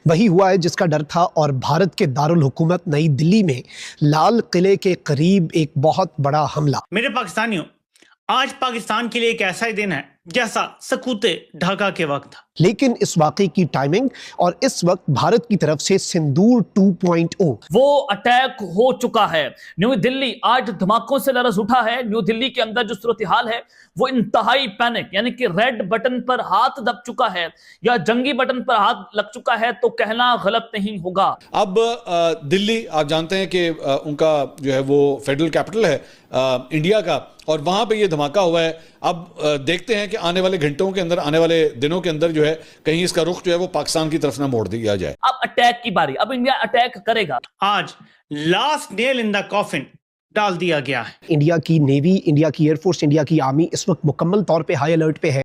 वही हुआ है जिसका डर था और भारत के दारुल हुकूमत नई दिल्ली में लाल किले के करीब एक बहुत बड़ा हमला। मेरे पाकिस्तानियों, आज पाकिस्तान के लिए एक ऐसा ही दिन है जैसा सकूते ढाका के वक्त था। लेकिन इस वाकये की टाइमिंग और इस वक्त भारत की तरफ से सिंदूर 2.0 वो अटैक हो चुका है। न्यू दिल्ली आज धमाकों से लरज उठा है। न्यू दिल्ली के अंदर जो सूरत हाल है वो इंतहाई पैनिक, यानी कि रेड बटन पर हाथ दब चुका है या जंगी बटन पर हाथ लग चुका है तो कहना गलत नहीं होगा। अब दिल्ली आप जानते हैं कि उनका जो है वो फेडरल कैपिटल है इंडिया का, और वहां पे ये धमाका हुआ है। अब देखते हैं कि आने वाले घंटों के अंदर, आने वाले दिनों के अंदर जो है कहीं इसका रुख जो है वो पाकिस्तान की तरफ ना मोड़ दिया जाए। अब अटैक की बारी, अब इंडिया अटैक करेगा। आज last nail in the coffin डाल दिया गया है। इंडिया की नेवी, इंडिया की एयरफोर्स, इंडिया की आर्मी इस वक्त मुकम्मल तौर पे हाई अलर्ट पे है।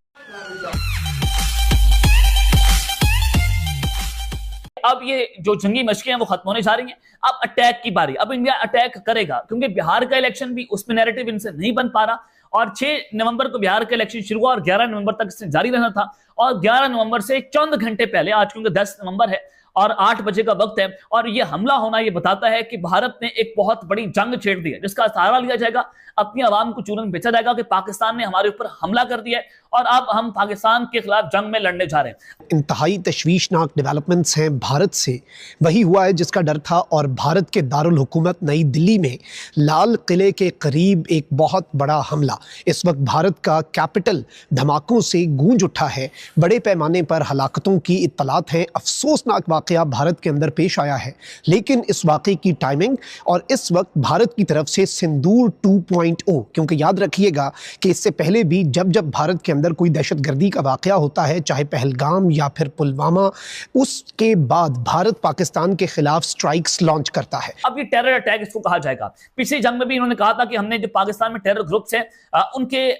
अब ये जो जंगी मशकें हैं वो खत्म होने जा रही हैं। अब अटैक की बारी, अब इंडिया अटैक करेगा क्योंकि बिहार का इलेक्शन भी उसमें नैरेटिव इनसे नहीं बन पा रहा और 6 नवंबर को बिहार का इलेक्शन शुरू हुआ और 11 नवंबर तक इससे जारी रहना था। और 11 नवंबर से चंद घंटे पहले, आज क्योंकि 10 नवंबर है और 8 बजे का वक्त है, और ये हमला होना ये बताता है कि भारत ने एक बहुत बड़ी जंग छेड़ दी है जिसका सहारा लिया जाएगा, अपनी आवाम को चूरन बेचा जाएगा कि पाकिस्तान ने हमारे ऊपर हमला कर दिया है और अब हम पाकिस्तान के खिलाफ जंग में लड़ने जा रहे हैं। इंतहाई तशवीशनाक डेवलपमेंट्स हैं भारत से। वही हुआ है जिसका डर था और भारत के दारुल हुकूमत नई दिल्ली में लाल किले के करीब एक बहुत बड़ा हमला। इस वक्त भारत का कैपिटल धमाकों से गूंज उठा है। बड़े पैमाने पर हलाकतों की इत्तलात हैं। अफसोसनाक वाक़या भारत के अंदर पेश आया है, लेकिन इस वाक़े की टाइमिंग और इस वक्त भारत की तरफ से सिंदूर 2.0, क्योंकि याद रखिएगा कि इससे पहले भी जब भारत के अंदर कोई दहशतगर्दी का वाक़या होता है, चाहे पहलगाम या फिर पुलवामा, उसके बाद भारत पाकिस्तान के खिलाफ स्ट्राइक्स लॉन्च करता है। अब ये टेरर अटैक इसको कहा जाएगा। पिछली जंग में भी इन्होंने कहा था कि हमने जो पाकिस्तान में टेरर ग्रुप्स हैं उनके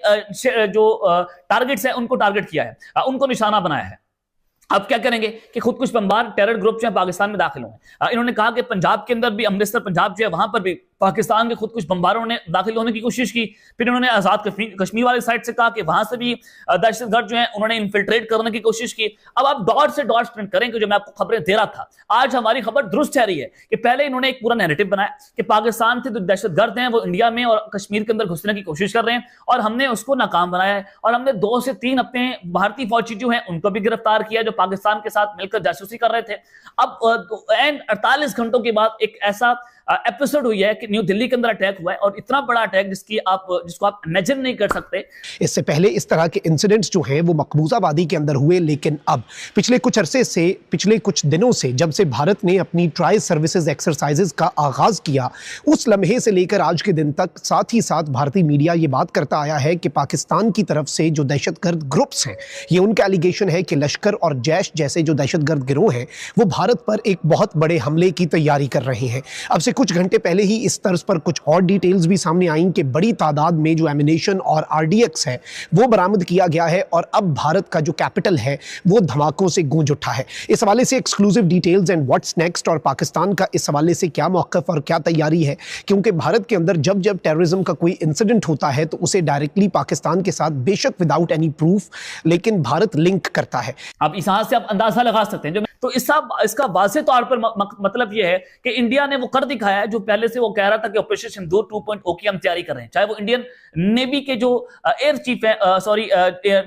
जो टारगेट्स हैं उनको टारगेट किया है, उनको निशाना बनाया है। अब क्या करेंगे कि खुदकुश बमबार टेरर ग्रुप जो है पाकिस्तान में दाखिल हुए। इन्होंने कहा कि पंजाब के अंदर भी, अमृतसर पंजाब जो है वहां पर भी पाकिस्तान के खुदकुश बमबारों ने दाखिल होने की कोशिश की। फिर इन्होंने आजाद कश्मीर वाली साइड से कहा कि वहां से भी दहशतगर्द जो है उन्होंने इन्फिल्ट्रेट करने की कोशिश की। अब आप डॉट से डॉट स्प्रिंट करें कि जो मैं आपको खबरें दे रहा था, आज हमारी खबर दुरुस्त ठहरी है कि पहले इन्होंने एक पूरा नैरेटिव बनाया कि पाकिस्तान से जो दहशतगर्द हैं वो इंडिया में और कश्मीर के अंदर घुसने की कोशिश कर रहे हैं और हमने उसको नाकाम बनाया है। और हमने 2 से 3 अपने भारतीय फौजी जो हैं उनको भी गिरफ्तार किया जो पाकिस्तान के साथ मिलकर जासूसी कर रहे थे। अब 48 घंटों के बाद एक ऐसा एपिसोड हुई है कि न्यू दिल्ली के अंदर अटैक हुआ है और इतना बड़ा अटैक जिसको आप इमेजिन नहीं कर सकते। इससे पहले इस तरह के इंसिडेंट्स जो हैं वो मकबूजाबादी के अंदर हुए, लेकिन अब पिछले कुछ अरसे से, पिछले कुछ दिनों से जब से भारत ने अपनी ट्राई सर्विसेज एक्सरसाइजेज का आगाज किया, उस लम्हे से लेकर आज के दिन तक साथ ही साथ भारतीय मीडिया ये बात करता आया है कि पाकिस्तान की तरफ से जो दहशतगर्द ग्रुप्स हैं, ये उनका एलिगेशन है कि लश्कर और जैश जैसे जो दहशतगर्द गिरोह हैं वो भारत पर एक बहुत बड़े हमले की तैयारी कर रहे हैं। अब से कुछ घंटे पहले ही इस तर्ज पर कुछ और डिटेल्स भी सामने आई कि बड़ी तादाद में जो एमिनेशन और आरडीएक्स है वो बरामद किया गया है और अब भारत का जो कैपिटल है वो धमाकों से गूंज उठा है। इस हवाले से exclusive details and what's next और पाकिस्तान का इस हवाले से क्या मौक़िफ़ और क्या तैयारी है, क्योंकि भारत के अंदर जब टेररिज्म का कोई इंसिडेंट होता है तो उसे डायरेक्टली पाकिस्तान के साथ, बेशक विदाउट एनी प्रूफ, लेकिन भारत लिंक करता है। अब इस हाथ से आप अंदाजा लगा सकते हैं तो इसका वाज़ेह तौर पर मतलब यह है कि इंडिया ने वो कर दिखाया है जो पहले से वो कह रहा था कि ऑपरेशन सिंदूर 2.0 की हम तैयारी कर रहे हैं। चाहे वो इंडियन नेवी के जो एयर चीफ है,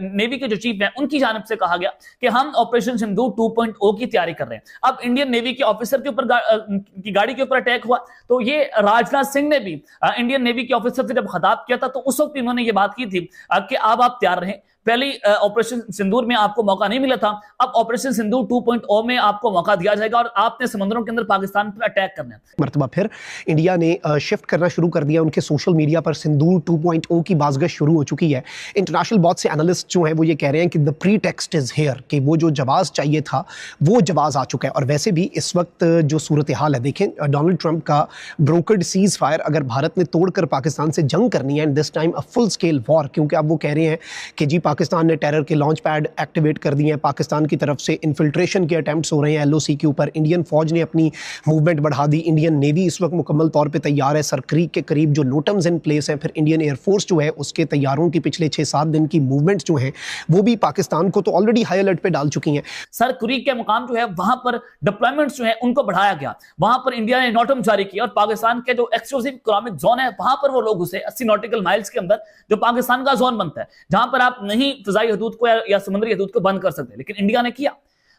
नेवी के जो चीफ हैं, उनकी जानिब से कहा गया कि हम ऑपरेशन सिंदूर 2.0 की तैयारी कर रहे हैं। अब इंडियन नेवी के ऑफिसर के ऊपर की गाड़ी के ऊपर अटैक हुआ तो ये राजनाथ सिंह ने भी इंडियन नेवी के ऑफिसर से जब खिताब किया था तो उस वक्त इन्होंने ये बात की थी कि अब आप तैयार रहें। पहली ऑपरेशन सिंदूर में आपको मौका नहीं मिला था, अब ऑपरेशन सिंदूर 2.0 में आपको मौका दिया जाएगा और आपने समुद्रों के अंदर पाकिस्तान पर अटैक करना है। मरतबा फिर इंडिया ने शिफ्ट करना शुरू कर दिया। उनके सोशल मीडिया पर सिंदूर 2.0 की बाज़गश शुरू हो चुकी है। इंटरनेशनल बहुत से एनालिस्ट जो हैं वो ये कह रहे हैं कि the pre text is here, कि वो जो जवाब चाहिए था वो जवाब आ चुका है। और वैसे भी इस वक्त जो सूरत हाल है, देखें, डोनाल्ड ट्रंप का ब्रोकर्ड सीज़ फायर अगर भारत ने तोड़कर पाकिस्तान से जंग करनी है, and this time a full scale war, क्योंकि अब वो कह रहे हैं कि जी पाकिस्तान ने टेरर के लॉन्च पैड एक्टिवेट कर दिए हैं, पाकिस्तान की तरफ से इन्फिल्ट्रेशन के अटैम्प्ट्स हो रहे हैं LOC के ऊपर, इंडियन फौज ने अपनी मूवमेंट बढ़ा दी, इंडियन नेवी इस वक्त मुकम्मल तौर पे तैयार है, सरक्रीक के करीब जो नोटम्स इन प्लेस हैं, फिर इंडियन एयरफोर्स जो है उसके तैयारों की पिछले 6-7 दिन की मूवमेंट्स जो हैं वो भी पाकिस्तान को तो ऑलरेडी हाई अलर्ट पे डाल चुकी हैं। सर क्रीक के मुकाम जो है वहां पर डिप्लॉयमेंट्स जो है उनको बढ़ाया गया, वहां पर इंडिया ने नोटम जारी किया और पाकिस्तान के जो एक्सक्लूसिव इकोनॉमिक जोन है वहां पर वो लोग उसे 80 नॉटिकल माइल्स के अंदर जो पाकिस्तान का जोन बनता है, जहां पर आप नहीं फिजाई हदूद को या समुद्री हदूद को बंद कर सकते, लेकिन इंडिया ने किया।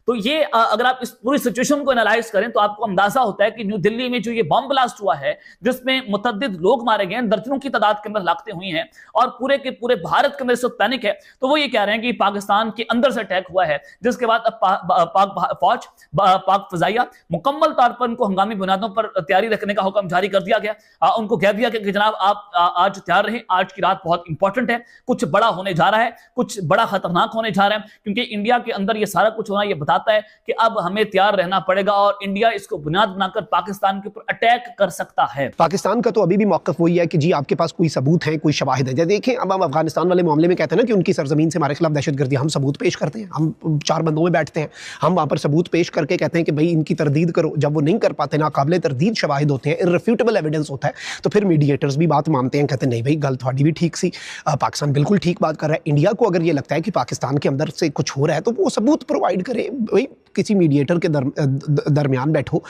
तो ये अगर आप इस पूरी सिचुएशन को एनालाइज करें तो आपको अंदाजा होता है कि न्यू दिल्ली में जो ये बॉम्ब ब्लास्ट हुआ है जिसमें मुतअद्दिद लोग मारे गए, दर्जनों की तादाद के अंदर हलाकतें हुई हैं और पूरे के पूरे भारत के अंदर इस वक्त पैनिक है, तो वो ये कह रहे हैं कि पाकिस्तान के अंदर से अटैक हुआ है, जिसके बाद अब पाक फौज, पाक फजाइया मुकम्मल तौर पर उनको हंगामी बुनियादों पर तैयारी रखने का हुक्म जारी कर दिया गया। उनको कह दिया कि जनाब आप आज तैयार रहें, आज की रात बहुत इंपॉर्टेंट है, कुछ बड़ा होने जा रहा है, कुछ बड़ा खतरनाक होने जा रहा है, क्योंकि इंडिया के अंदर ये सारा कुछ होना ये बताता है कि अब हमें तैयार रहना पड़ेगा और इंडिया इसको बुनियाद बनाकर पाकिस्तान के ऊपर अटैक कर सकता है। पाकिस्तान का तो अभी भी मौक़िफ़ वही है कि जी आपके पास कोई सबूत है, कोई शवाहिद है। जैसे देखें अब हम अफगानिस्तान वाले मामले में कहते हैं ना कि उनकी सरजमीन से हमारे खिलाफ दहशतगर्दी, हम सबूत पेश करते हैं, हम 4 बंदों में बैठते हैं, हम वहाँ पर सबूत पेश करके कहते हैं कि भाई इनकी तरदीद करो। जब वो नहीं कर पाते, नाकाबिले तरदीद शवाहिद होते हैं, इर्रेफ्यूटेबल एविडेंस होता है, तो फिर मीडिएटर्स भी बात मानते हैं, कहते हैं नहीं भाई गल थोड़ी भी ठीक सी, पाकिस्तान बिल्कुल ठीक बात कर रहा है। इंडिया को अगर ये लगता है कि पाकिस्तान के अंदर से कुछ हो रहा है तो वो सबूत प्रोवाइड करे, भाई किसी मीडिएटर के दरमियान बैठो,